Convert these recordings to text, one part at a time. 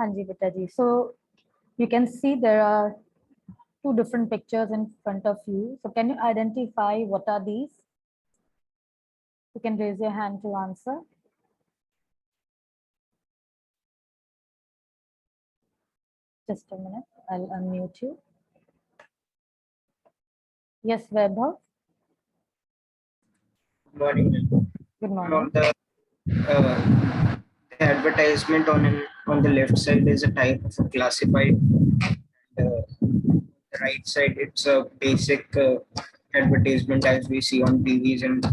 Hanji beta ji. So you can see there are two different pictures in front of you. So can you identify what are these? You can raise your hand to answer. Just a minute, I'll unmute you. Yes, Vaibhav. Good morning. Good morning. On the advertisement on the left side is a type of a classified. The right side, it's a basic advertisement as we see on TVs and.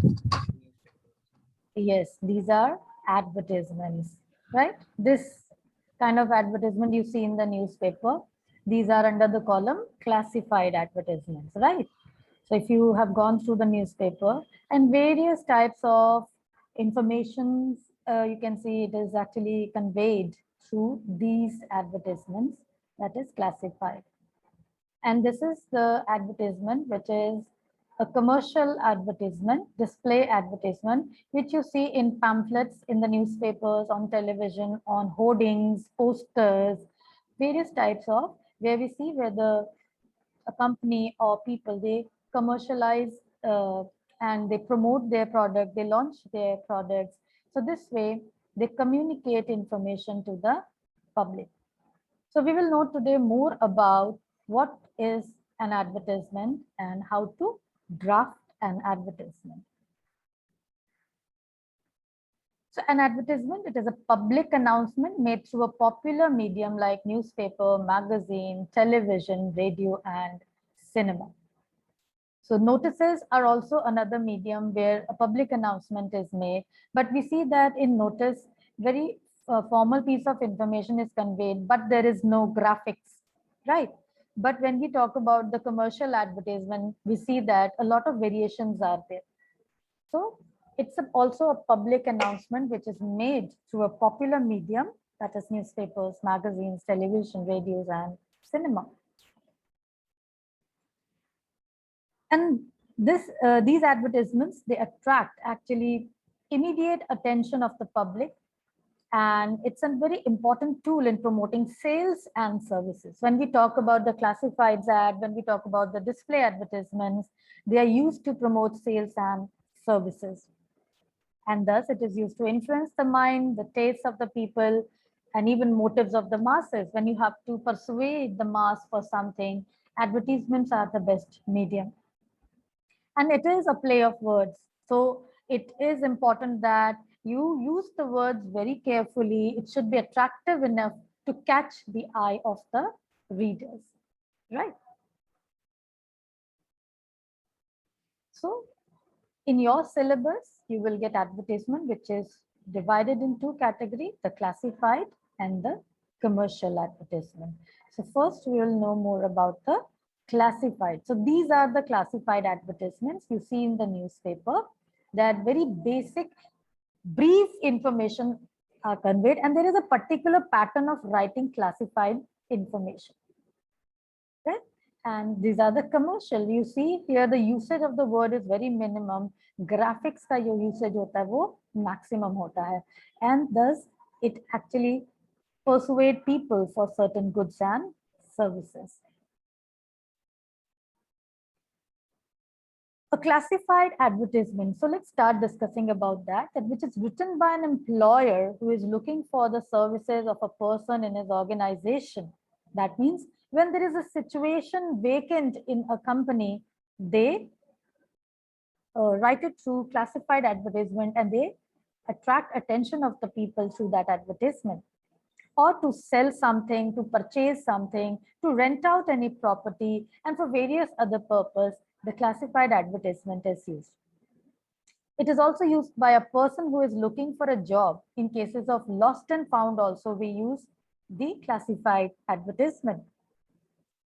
Yes, these are advertisements, right? This kind of advertisement you see in the newspaper, these are under the column classified advertisements, right? So if you have gone through the newspaper and various types of information, you can see it is actually conveyed through these advertisements, that is classified. And this is the advertisement, which is a commercial advertisement, display advertisement, which you see in pamphlets, in the newspapers, on television, on hoardings, posters, various types of, where we see whether a company or people, they commercialize and they promote their product, they launch their products. So this way, they communicate information to the public. So we will know today more about what is an advertisement and how to draft an advertisement. So an advertisement, it is a public announcement made through a popular medium like newspaper, magazine, television, radio, and cinema. So notices are also another medium where a public announcement is made, but we see that in notice, very formal piece of information is conveyed, but there is no graphics, right? But when we talk about the commercial advertisement, we see that a lot of variations are there. So it's also a public announcement which is made through a popular medium, that is newspapers, magazines, television, radios, and cinema. And these advertisements, they attract actually immediate attention of the public, and it's a very important tool in promoting sales and services. When we talk about the classifieds ad, when we talk about the display advertisements, they are used to promote sales and services. And thus it is used to influence the mind, the tastes of the people, and even motives of the masses. When you have to persuade the mass for something, advertisements are the best medium. And it is a play of words. So it is important that you use the words very carefully. It should be attractive enough to catch the eye of the readers, right? So in your syllabus, you will get advertisement, which is divided in two categories, the classified and the commercial advertisement. So first we will know more about the classified. So these are the classified advertisements you see in the newspaper. They are very basic, brief information are conveyed, and there is a particular pattern of writing classified information. Okay? And these are the commercial. You see here the usage of the word is very minimum. Graphics का जो usage होता है वो maximum होता है, and thus it actually persuade people for certain goods and services. A classified advertisement. So let's start discussing about that, which is written by an employer who is looking for the services of a person in his organization. That means when there is a situation vacant in a company, they write it through classified advertisement, and they attract attention of the people through that advertisement. Or to sell something, to purchase something, to rent out any property, and for various other purpose, the classified advertisement is used. It is also used by a person who is looking for a job. In cases of lost and found also, we use the classified advertisement.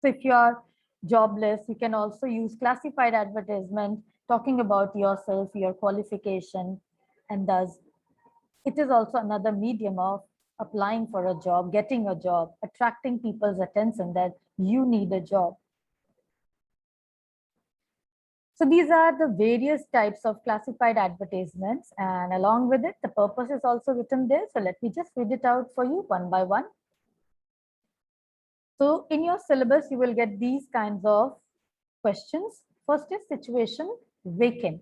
So if you are jobless, you can also use classified advertisement talking about yourself, your qualification, and thus it is also another medium of applying for a job, getting a job, attracting people's attention that you need a job. So these are the various types of classified advertisements, and along with it, the purpose is also written there. So let me just read it out for you one by one. So in your syllabus, you will get these kinds of questions. First is situation vacant.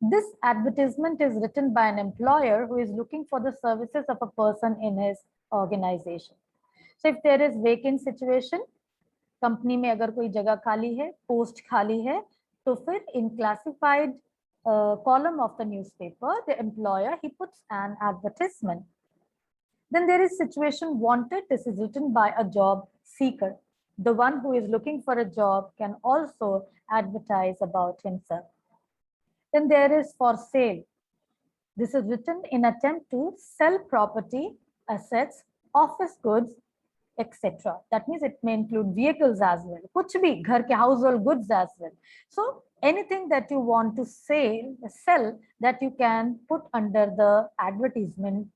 This advertisement is written by an employer who is looking for the services of a person in his organization. So if there is vacant situation, company में अगर कोई जगह खाली है, post खाली है, तो फिर in classified column of the newspaper, the employer, he puts an advertisement. Then there is situation wanted. This is written by a job seeker. The one who is looking for a job can also advertise about himself. Then there is for sale. This is written in attempt to sell property, assets, office goods, etc. That means it may include vehicles as well. कुछ भी घर के household goods as well. So anything that you want to sell that you can put under the advertisement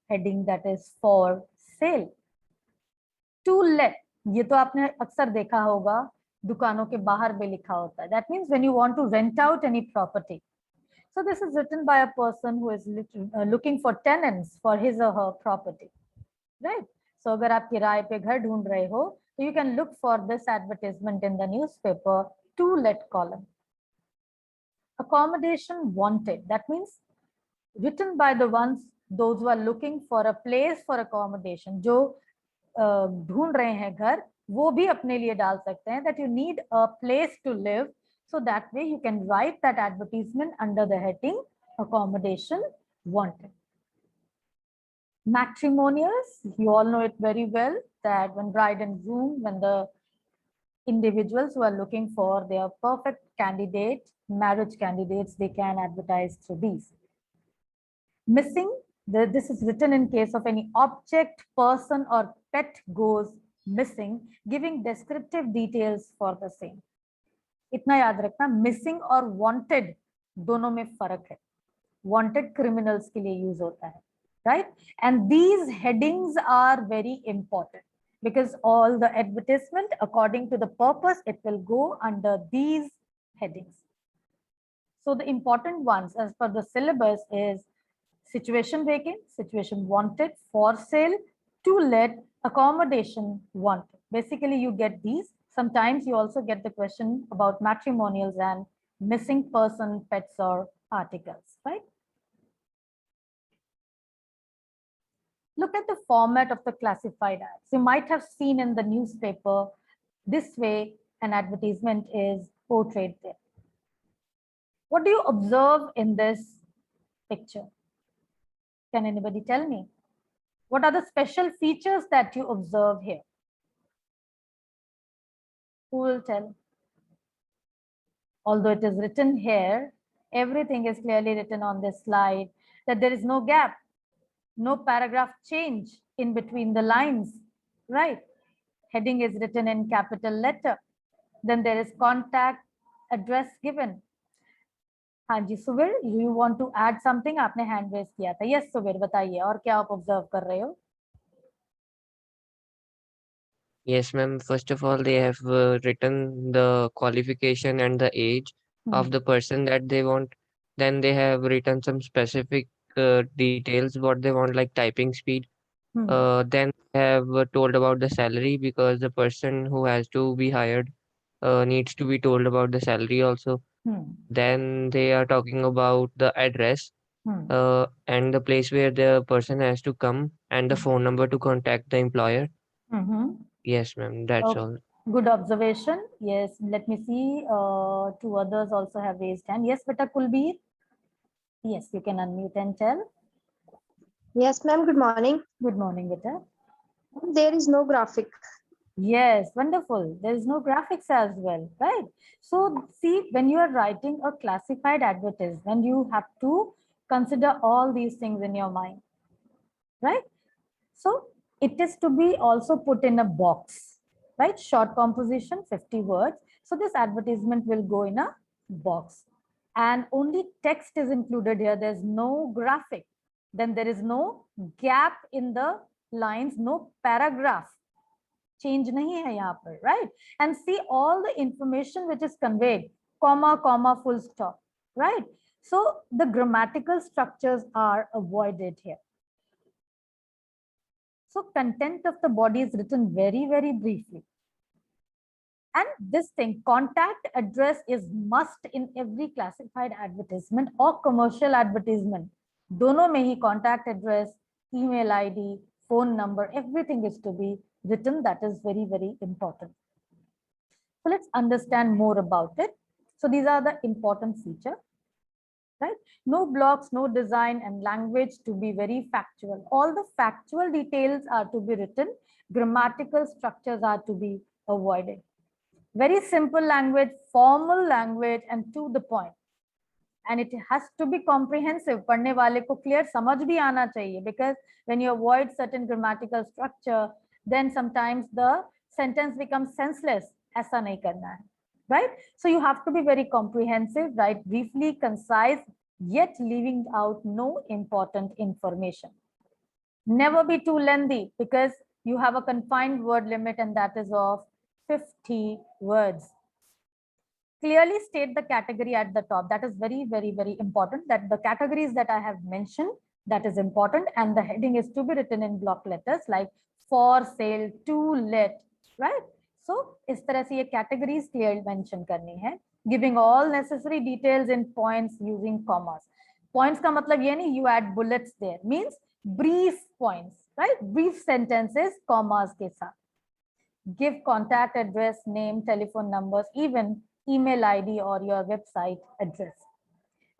heading that is for sale. To let, ये तो आपने अक्सर देखा होगा दुकानों के बाहर भी लिखा होता है. That means when you want to rent out any property. So this is written by a person who is looking for tenants for his or her property, right? So अगर आप किराए पे घर ढूंढ रहे हो, so you can look for this advertisement in the newspaper to let column. Accommodation wanted. That means written by the ones those who are looking for a place for accommodation. जो ढूंढ रहे हैं घर, वो भी अपने लिए डाल सकते हैं that you need a place to live. So that way you can write that advertisement under the heading accommodation wanted. Matrimonials, you all know it very well that when bride and groom, when the individuals who are looking for their perfect candidate, marriage candidates, they can advertise through these. Missing, this is written in case of any object, person or pet goes missing, giving descriptive details for the same. इतना याद रखना, missing और wanted दोनों में फर्क है. Wanted criminals के लिए यूज होता है, right? And these headings are very important because all the advertisement according to the purpose, it will go under these headings. So the important ones as per the syllabus is situation vacant, situation wanted, for sale, to let, accommodation wanted. Basically you get these. Sometimes you also get the question about matrimonials and missing person, pets or articles, right? Look at the format of the classified ads. You might have seen in the newspaper, this way an advertisement is portrayed there. What do you observe in this picture? Can anybody tell me? What are the special features that you observe here? Who will tell? Although it is written here, everything is clearly written on this slide, that there is no gap, no paragraph change in between the lines, right? Heading is written in capital letter. Then there is contact address given. हाँ जी Suvir, you want to add something? आपने hand raise किया था. Yes Suvir, बताइए और क्या आप observe कर रहे हो? Yes, ma'am. First of all, they have written the qualification and the age of the person that they want. Then they have written some specific details, what they want, like typing speed. Then they have told about the salary, because the person who has to be hired needs to be told about the salary also. Then they are talking about the address and the place where the person has to come, and the phone number to contact the employer. Yes, ma'am, that's Okay. all. Good observation. Yes, let me see. Two others also have raised hand. Yes, beta Kulbir. Yes, you can unmute and tell. Yes, ma'am. Good morning. Good morning, beta. There is no graphic. Yes, wonderful. There is no graphics as well, right? So see, when you are writing a classified advertisement, you have to consider all these things in your mind, right? So it is to be also put in a box, right? Short composition, 50 words. So this advertisement will go in a box and only text is included here. There's no graphic. Then there is no gap in the lines, no paragraph. Change nahi hai yahan par, right? And see all the information which is conveyed, comma, comma, full stop, right? So the grammatical structures are avoided here. So content of the body is written very, very briefly. And this thing, contact address is must in every classified advertisement or commercial advertisement. दोनों में ही contact address, email ID, phone number, everything is to be written. That is very, very important. So let's understand more about it. So these are the important features, right? No blocks, no design, and language to be very factual. All the factual details are to be written. Grammatical structures are to be avoided. Very simple language, formal language, and to the point. And it has to be comprehensive. पढ़ने वाले को clear समझ भी आना चाहिए, because when you avoid certain grammatical structure, then sometimes the sentence becomes senseless. ऐसा नहीं करना है, right? So you have to be very comprehensive, right? Briefly, concise, yet leaving out no important information. Never be too lengthy, because you have a confined word limit, and that is of 50 words. Clearly state the category at the top. That is very, very, very important, that the categories that I have mentioned, that is important, and the heading is to be written in block letters like for sale, to let, right? So इस तरह से ये categories clearly mention करनी है. Giving all necessary details in points using commas. Points का मतलब ये नहीं you add bullets there, means brief points, right? Brief sentences commas के साथ. Give contact address, name, telephone numbers, even email ID or your website address,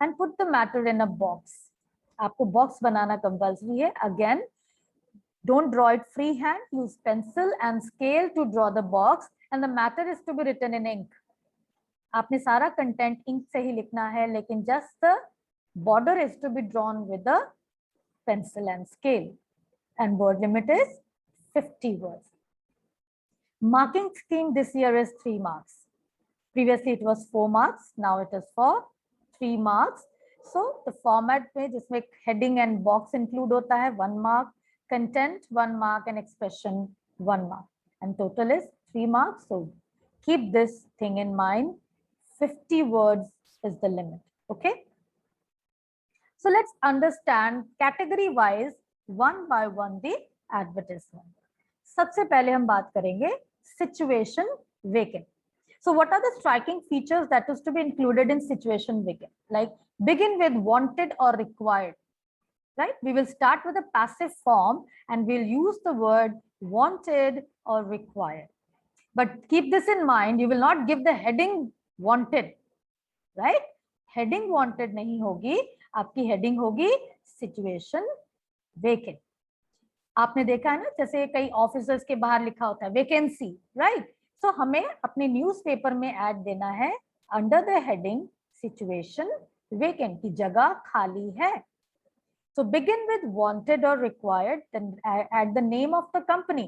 and put the matter in a box. आपको box बनाना compulsory है. Again, don't draw it freehand. Use pencil and scale to draw the box, and the matter is to be written in ink. आपने सारा content ink से ही लिखना है, लेकिन just the border is to be drawn with the pencil and scale, and word limit is 50 words. Marking scheme this year is 3 marks. Previously it was 4 marks. Now it is for 3 marks. So the format में जिसमें heading and box include होता है 1 mark, content 1 mark, and expression 1 mark, and total is 3 marks. So keep this thing in mind. 50 words is the limit. Okay. So let's understand category wise one by one the advertisement. सबसे पहले हम बात करेंगे situation vacant. So what are the striking features that is to be included in situation vacant? Like begin with wanted or required, right? We will start with a passive form and we'll use the word wanted or required. But keep this in mind, you will not give the heading wanted, right? Heading wanted नहीं होगी, आपकी heading होगी situation vacant. आपने देखा है ना, जैसे कई ऑफिसर्स के बाहर लिखा होता है वैकेंसी, राइट? सो हमें अपने न्यूज़पेपर में ऐड देना है under the heading situation vacant, की जगह खाली है. सो बिगिन विद वांटेड और required, then add the name of the company.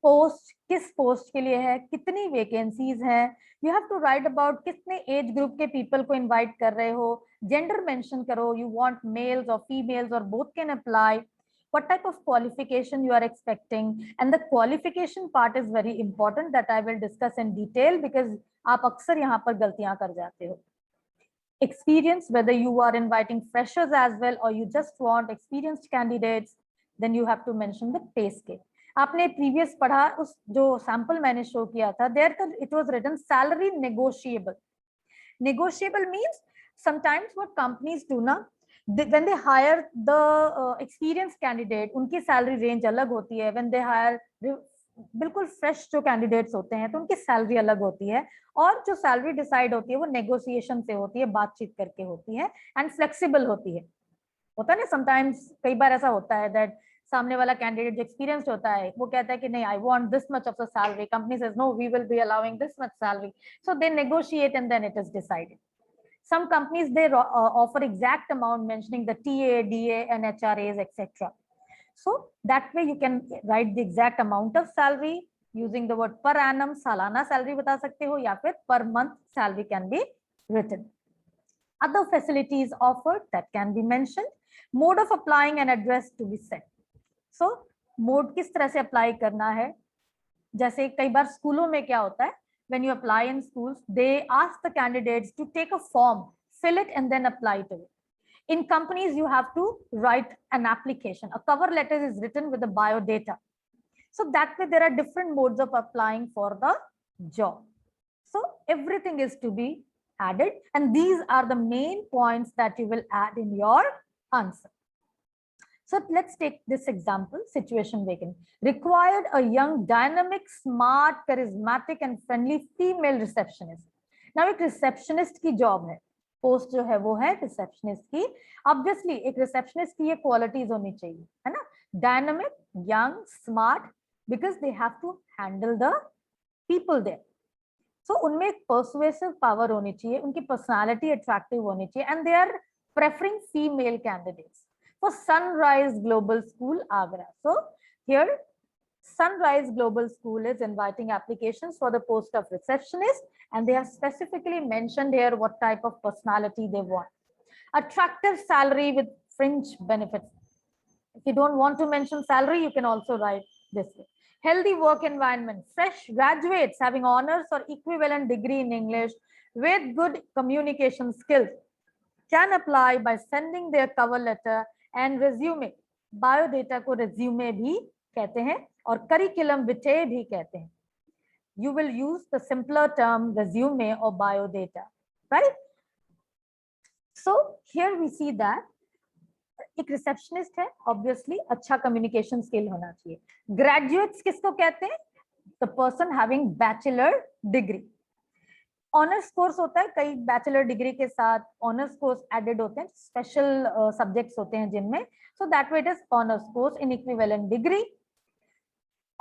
Post किस पोस्ट के लिए है, कितनी वैकेंसीज हैं, you have to write about कितने एज ग्रुप के पीपल को इनवाइट कर रहे हो, जेंडर मेंशन करो, यू वांट मेल्स और फीमेल्स और both can apply, what type of qualification you are expecting, and the qualification part is very important that I will discuss in detail, because आप अक्सर यहाँ पर गलतियां कर जाते हो. Experience, whether you are inviting freshers as well or you just want experienced candidates, then you have to mention the pay scale. आपने previous पढ़ा, उस जो sample मैंने show किया था, there it was written salary negotiable. Negotiable means sometimes what companies do ना, when they hire the experienced candidate, उनकी salary range अलग होती है. When they hire बिल्कुल fresh जो candidates होते हैं, तो उनकी salary अलग होती है, और जो salary decide होती है वो negotiation से होती है, बातचीत करके होती है, and flexible होती है. होता है ना, sometimes कई बार ऐसा होता है that सामने वाला candidate जो experienced होता है, वो कहता है कि नहीं, I want this much of the salary. Company says no, we will be allowing this much salary. So they negotiate and then it is decided. Some companies, they offer exact amount mentioning the TA, DA and HRAs, etc. So that way you can write the exact amount of salary using the word per annum, सालाना salary बता सकते हो, या फिर per month salary can be written. Other facilities offered that can be mentioned. Mode of applying and address to be set. So mode किस तरह से apply करना है, जैसे कई बार स्कूलों में क्या होता है, when you apply in schools, they ask the candidates to take a form, fill it and then apply to it. In companies, you have to write an application. A cover letter is written with the bio data. So that way there are different modes of applying for the job. So everything is to be added, and these are the main points that you will add in your answer. So let's take this example, situation vacant. Required a young, dynamic, smart, charismatic and friendly female receptionist. Now एक receptionist की job है, post जो है वो है receptionist की. Obviously एक receptionist की ये qualities होनी चाहिए, है ना? Dynamic, young, smart, because they have to handle the people there. So उनमें एक persuasive power होनी चाहिए, उनकी personality attractive होनी चाहिए, and they are preferring female candidates for Sunrise Global School, Agra. So here, Sunrise Global School is inviting applications for the post of receptionist, and they have specifically mentioned here what type of personality they want. Attractive salary with fringe benefits. If you don't want to mention salary, you can also write this way. Healthy work environment, fresh graduates having honors or equivalent degree in English with good communication skills can apply by sending their cover letter and resume. Biodata को resume भी कहते हैं और curriculum vitae भी कहते हैं. You will use the simpler term resume or biodata, right? So here we see that एक receptionist है, ऑब्वियसली अच्छा कम्युनिकेशन स्किल होना चाहिए. ग्रेजुएट्स किसको कहते हैं? The person having bachelor degree. Honours course होता है, कई बैचलर डिग्री के साथ ऑनर्स कोर्स एडेड होते हैं, स्पेशल सब्जेक्ट्स होते हैं जिनमें. So that way it is honours course in equivalent degree.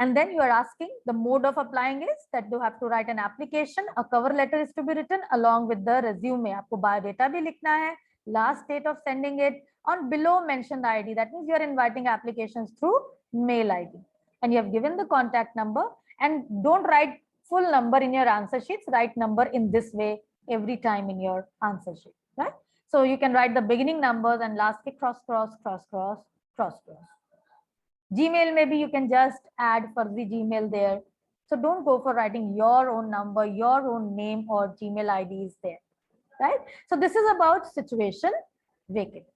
And then you are asking the mode of applying is that you have to write an application. A cover letter is to be written along with the resume. आपको biodata भी लिखना है. Last date of sending it on below mentioned ID. That means you are inviting applications through mail ID. And you have given the contact number. And don't write full number in your answer sheets. Write number in this way every time in your answer sheet. Right? So you can write the beginning numbers and last cross, cross, cross, cross, cross, cross. Gmail, maybe you can just add for the Gmail there. So don't go for writing your own number, your own name or Gmail ID is there, right? So this is about situation vacant.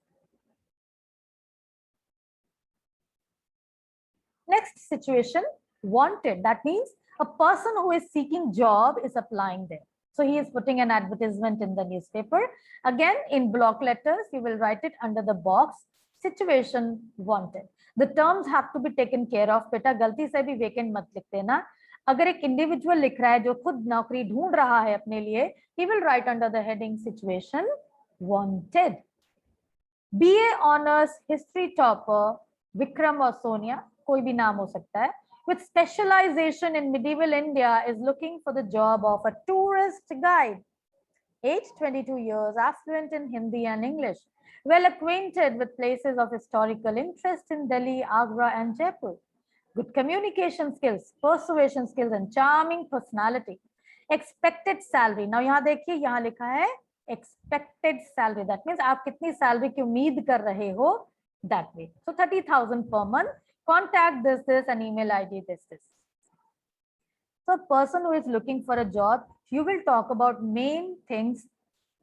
Next situation, wanted. That means a person who is seeking job is applying there. So he is putting an advertisement in the newspaper. Again, in block letters, you will write it under the box, situation wanted. The terms have to be taken care of. बेटा गलती से भी vacant मत लिख देना. अगर एक individual लिख रहा है जो खुद नौकरी ढूंढ रहा है अपने लिए, he will write under the heading situation wanted. BA honors history topper Vikram or Sonia, कोई भी नाम हो सकता है, with specialization in medieval India is looking for the job of a tourist guide. Age 22 years, affluent in Hindi and English. Well acquainted with places of historical interest in Delhi, Agra and Jaipur. Good communication skills, persuasion skills and charming personality. Expected salary. Now यहाँ देखिए यहाँ लिखा है expected salary. That means आप कितनी salary की उम्मीद कर रहे हो that way. So 30,000 per month. Contact this and email ID this. So a person who is looking for a job, you will talk about main things.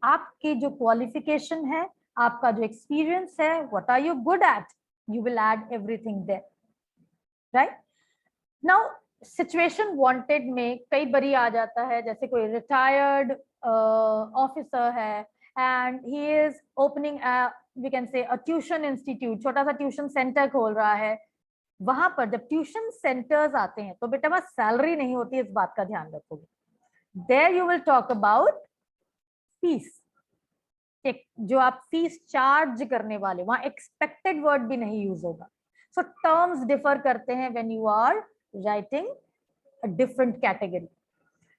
आपकी जो qualification है, आपका जो experience है, what are you good at? You will add everything there, right? Now situation wanted में कई बारी आ जाता है, जैसे कोई retired officer है and he is opening a, we can say a tuition institute, छोटा सा tuition center खोल रहा है. वहां पर जब ट्यूशन सेंटर्स आते हैं तो बेटा वहां सैलरी नहीं होती, इस बात का ध्यान रखोगे. There you will talk about fees. जो आप फीस चार्ज करने वाले, वहां एक्सपेक्टेड वर्ड भी नहीं यूज होगा. सो टर्म्स डिफर करते हैं when you are writing a different category.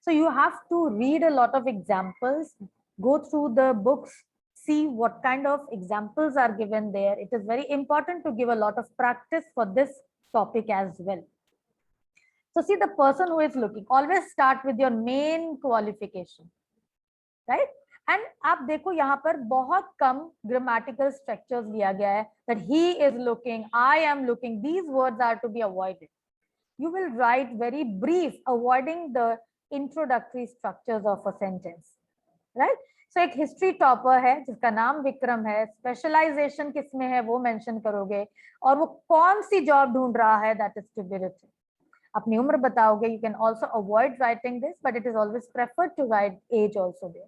So you have to read a lot of examples, go through the books, see what kind of examples are given there. It is very important to give a lot of practice for this topic as well. So see, the person who is looking, always start with your main qualification, right? And आप देखो यहाँ पर बहुत कम grammatical structures लिया गया है, that he is looking, I am looking. These words are to be avoided. You will write very brief, avoiding the introductory structures of a sentence, right? सो एक history topper है जिसका नाम विक्रम है, स्पेशलाइजेशन किसमें है वो मेंशन करोगे, और वो कौन सी जॉब ढूंढ रहा है, that is to be written. अपनी उम्र बताओगे, you can also avoid writing this, but it is always preferred to write age also there.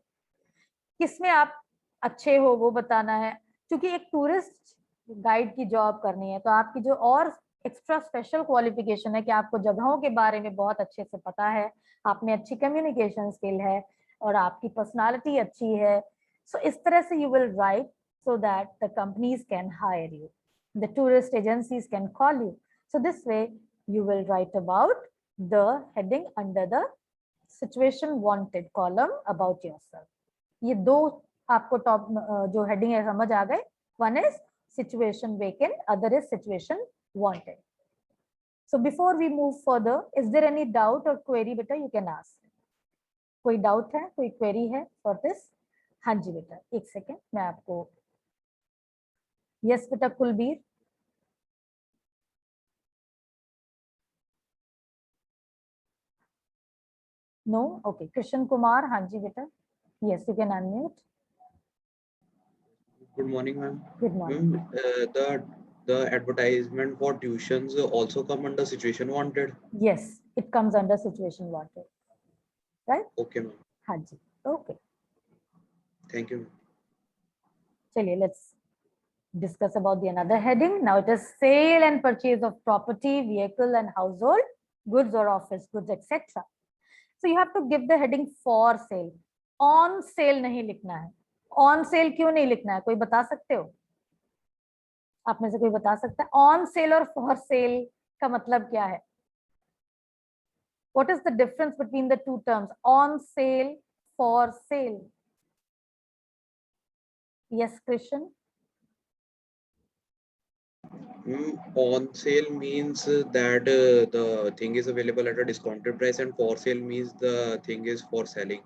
किसमें आप अच्छे हो वो बताना है, क्योंकि एक टूरिस्ट गाइड की जॉब करनी है, तो आपकी जो और एक्स्ट्रा स्पेशल क्वालिफिकेशन है कि आपको जगहों के बारे में बहुत अच्छे से पता है, आप में अच्छी कम्युनिकेशन स्किल है और आपकी पर्सनालिटी अच्छी है। सो इस तरह से you will write so that the companies can hire you, the tourist agencies can call you. So this way you will write about the heading under the situation wanted column about yourself. ये दो आपको top जो heading है समझ आ गए, one is situation vacant, other is situation wanted. So before we move further, is there any doubt और query बेटा, यू कैन आस्क। कोई डाउट है, कोई क्वेरी है फॉर दिस? हाँ जी बेटा, एक सेकेंड मैं आपको, यस बेटा कुलबीर। नो, ओके, कृष्ण कुमार, हाँ जी बेटा, yes you can unmute. Good morning, ma'am. Good morning. The advertisement for tuitions also come under situation wanted. Yes, it comes under situation wanted, right? Okay, ma'am. हाँ जी, okay. Thank you. चलिए, let's discuss about the another heading. Now it is sale and purchase of property, vehicle and household goods or office goods, etc. So you have to give the heading for sale. On sale नहीं लिखना है। On sale क्यों नहीं लिखना है, कोई बता सकते हो? आप में से कोई बता सकता है on sale और for sale का मतलब क्या है? What is the difference between the two terms? On sale, for sale. Yes, Krishan? On sale means that the thing is available at a discounted price, and for sale means the thing is for selling.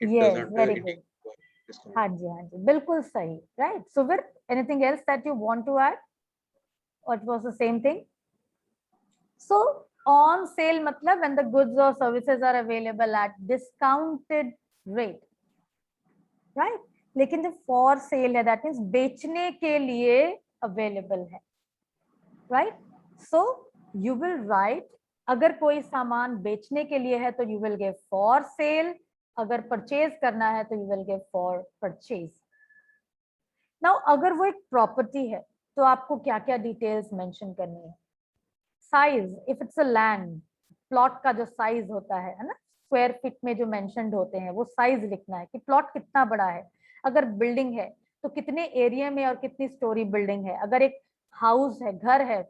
It Yes, doesn't very indicate good. for discount. हाँ जी, बिल्कुल सही, right? So, with anything else that you want to add, or it was the same thing? So, on sale मतलब when the goods or services are available at discounted rate, right? लेकिन जब for sale है, that means बेचने के लिए available है, right? So, you will write, अगर कोई सामान बेचने के लिए है तो you will give for sale, अगर परचेज करना है तो you will give for purchase. Now, अगर वो एक प्रॉपर्टी है तो आपको क्या क्या डिटेल्स मेंशन करनी है? Size, if it's a land, plot का जो साइज होता है ना, स्क्वायर फीट में जो मेंशनड होते हैं वो साइज लिखना है कि प्लॉट कितना बड़ा है। अगर बिल्डिंग है तो कितने एरिया में और कितनी स्टोरी बिल्डिंग है। अगर एक हाउस है, घर है,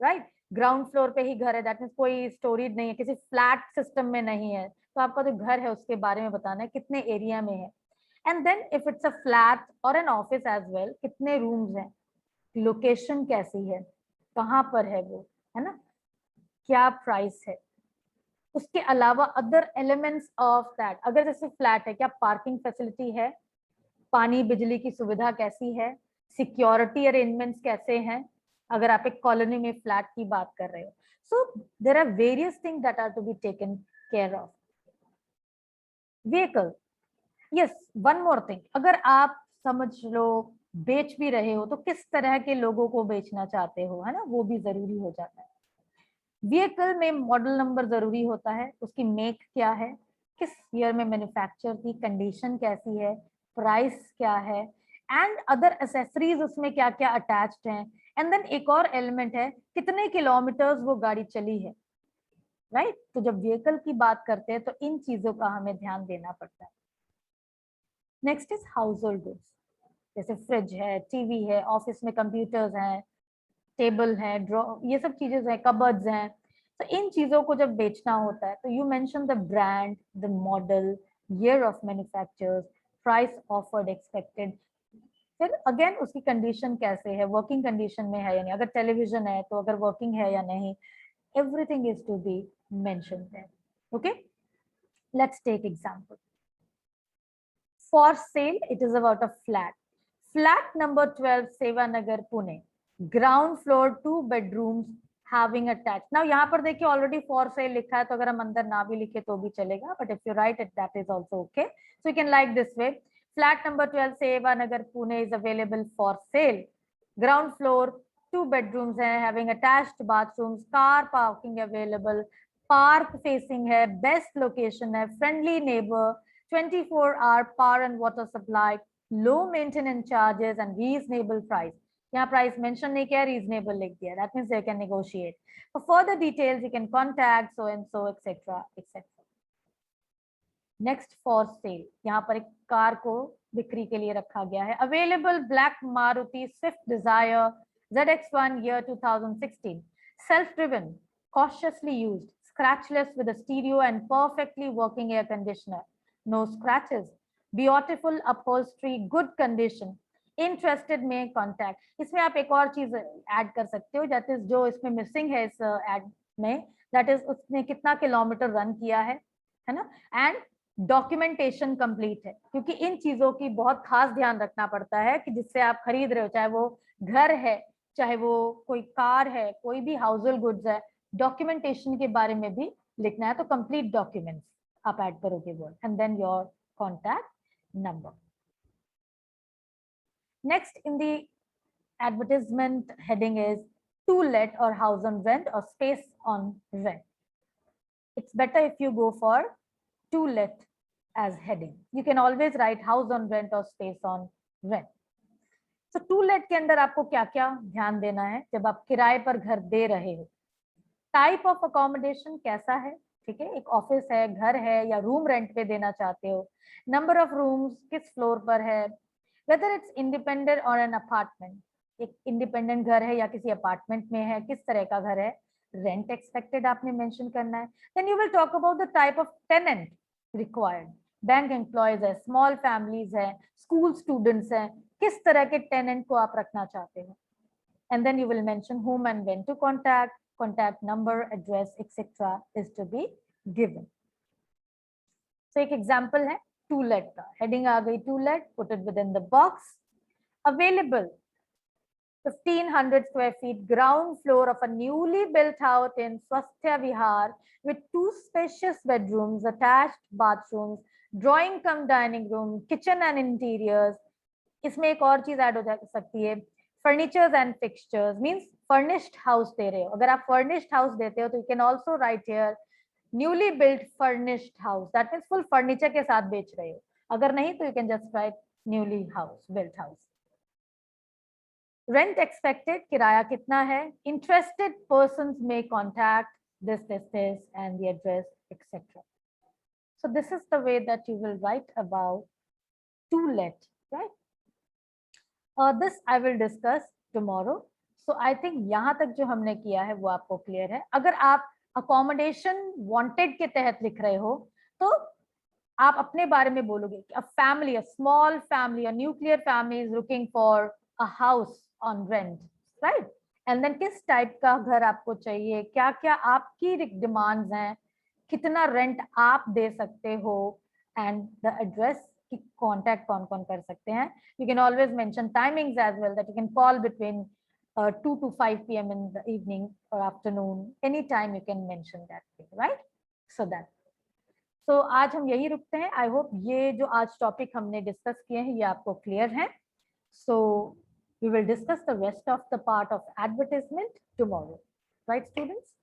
राइट, ग्राउंड फ्लोर पे ही घर है, दैट मीन्स कोई स्टोरीड नहीं है, किसी फ्लैट सिस्टम में नहीं है, तो आपका जो घर है उसके बारे में बताना है कितने एरिया में है। And then if it's a flat और एन ऑफिस एज वेल, कितने रूम्स हैं, लोकेशन कैसी है, कहाँ पर है वो, है ना, क्या प्राइस है। उसके अलावा अदर एलिमेंट्स ऑफ दैट, अगर जैसे फ्लैट है, क्या पार्किंग फैसिलिटी है, पानी बिजली की सुविधा कैसी है, सिक्योरिटी अरेंजमेंट्स कैसे हैं, अगर आप एक कॉलोनी में फ्लैट की बात कर रहे हो। So there are various things that are to be taken care of. Vehicle, yes, one more thing, अगर आप समझ लो बेच भी रहे हो तो किस तरह के लोगों को बेचना चाहते हो, है ना, वो भी जरूरी हो जाता है। व्हीकल में मॉडल नंबर जरूरी होता है, उसकी मेक क्या है, किस ईयर में मैन्युफैक्चर की, कंडीशन कैसी है, प्राइस क्या है, एंड अदर एसेसरीज उसमें क्या क्या अटैच्ड हैं। एंड देन एक और एलिमेंट है, कितने किलोमीटर्स वो गाड़ी चली है, राइट? तो जब व्हीकल की बात करते हैं तो इन चीजों का हमें ध्यान देना पड़ता है। Next is house hold goods, जैसे फ्रिज है, टीवी है, ऑफिस में कंप्यूटर्स हैं, टेबल है, ड्रॉ, ये सब चीजें हैं, कबर्ड्स हैं। तो इन चीजों को जब बेचना होता है तो you mention the brand, the model, year of manufacture, price offered, expected, फिर अगेन उसकी कंडीशन कैसे है, वर्किंग कंडीशन में है या नहीं, अगर टेलीविजन है तो अगर वर्किंग है या नहीं, everything is to be mentioned there. Okay, let's take example. For sale, it is about a flat. Flat number 12, Sevanagar, Pune. Ground floor, 2 bedrooms having attached. Now यहाँ पर देखिए already for sale लिखा है, तो अगर हम अंदर ना भी लिखे तो भी चलेगा, but if you write it, that is also okay. So you can like this way. Flat number 12, Seva Nagar, Pune is available for sale. Ground floor, 2 bedrooms hai, having attached bathrooms, car parking available, park facing hai, best location hai, friendly neighbor, 24-hour power and water supply, low maintenance charges and reasonable price. यहाँ price mention नहीं किया, reasonable लिख दिया. That means they can negotiate. For further details you can contact so and so etcetera etcetera. Next for sale, यहाँ पर एक car को बिक्री के लिए रखा गया है. Available black Maruti Swift Dzire ZX1 year 2016, self driven, cautiously used, scratchless with a stereo and perfectly working air conditioner, no scratches, beautiful upholstery, good condition. Interested में कॉन्टैक्ट. इसमें आप एक और चीज ऐड कर सकते हो, दैट इज जो इसमें मिसिंग है इस ऐड में, दैट इज उसने कितना किलोमीटर रन किया है ना, एंड डॉक्यूमेंटेशन कंप्लीट है. क्योंकि इन चीजों की बहुत खास ध्यान रखना पड़ता है कि जिससे आप खरीद रहे हो, चाहे वो घर है, चाहे वो कोई कार है, कोई भी हाउसहोल्ड गुड्स है, डॉक्यूमेंटेशन के बारे में भी लिखना है. तो कंप्लीट डॉक्यूमेंट्स आप ऐड करोगे word, and then your contact number. Next in the advertisement heading is to let or house on rent or space on rent. It's better if you go for to let as heading. You can always write house on rent or space on rent. So to let के अंदर आपको क्या-क्या ध्यान देना है जब आप किराए पर घर दे रहे हो. Type of accommodation कैसा है, ठीक है, एक ऑफिस है, घर है या रूम रेंट पे देना चाहते हो. Number of rooms किस फ्लोर पर है, whether it's independent or an apartment, एक इंडिपेंडेंट घर है या किसी अपार्टमेंट में है, किस तरह का घर है. रेंट एक्सपेक्टेड आपने मेंशन करना है. Then you will talk about the type of tenant required. Bank employees है, स्मॉल फैमिलीज है, स्कूल स्टूडेंट्स हैं, किस तरह के टेनेंट को आप रखना चाहते हो. And then you will mention whom and when to contact, contact number, address, etc. is to be given. So एक एग्जांपल है टू लेट का. हेडिंग आ गई to let, put it within the box. Available 1500 square feet ground floor of a newly built house in Swasthya Vihar with 2 spacious bedrooms, attached bathrooms, drawing cum dining room, kitchen and interiors. इसमें एक और चीज add हो सकती है, furnitures and fixtures, means furnished house दे रहे हो. अगर आप furnished house देते हो तो you can also write here newly built furnished house. That means full furniture के साथ बेच रहे हो. अगर नहीं तो you can just write newly built house. Rent expected, किराया कितना है. Interested persons may contact this and the address, etc. So this is the way that you will write about to let, right? This I will discuss tomorrow. So I think यहाँ तक जो हमने किया है वो आपको क्लियर है. अगर आप अकोमोडेशन वांटेड के तहत लिख रहे हो तो आप अपने बारे में बोलोगे कि a family, a small family, a nuclear family is looking for a house on rent, right. And then किस टाइप का घर आपको चाहिए, क्या क्या आपकी डिमांड्स हैं, कितना रेंट आप दे सकते हो, एंड द एड्रेस की कांटेक्ट कौन कौन कर सकते हैं. You can always mention timings as well, that you can call between 2 to 5 p.m. in the evening or afternoon, anytime you can mention that, right? So that. So आज हम यही रुकते हैं. I hope ये जो आज टॉपिक हमने discuss किए हैं ये आपको क्लियर है. So we will discuss the rest of the part of advertisement tomorrow, right students?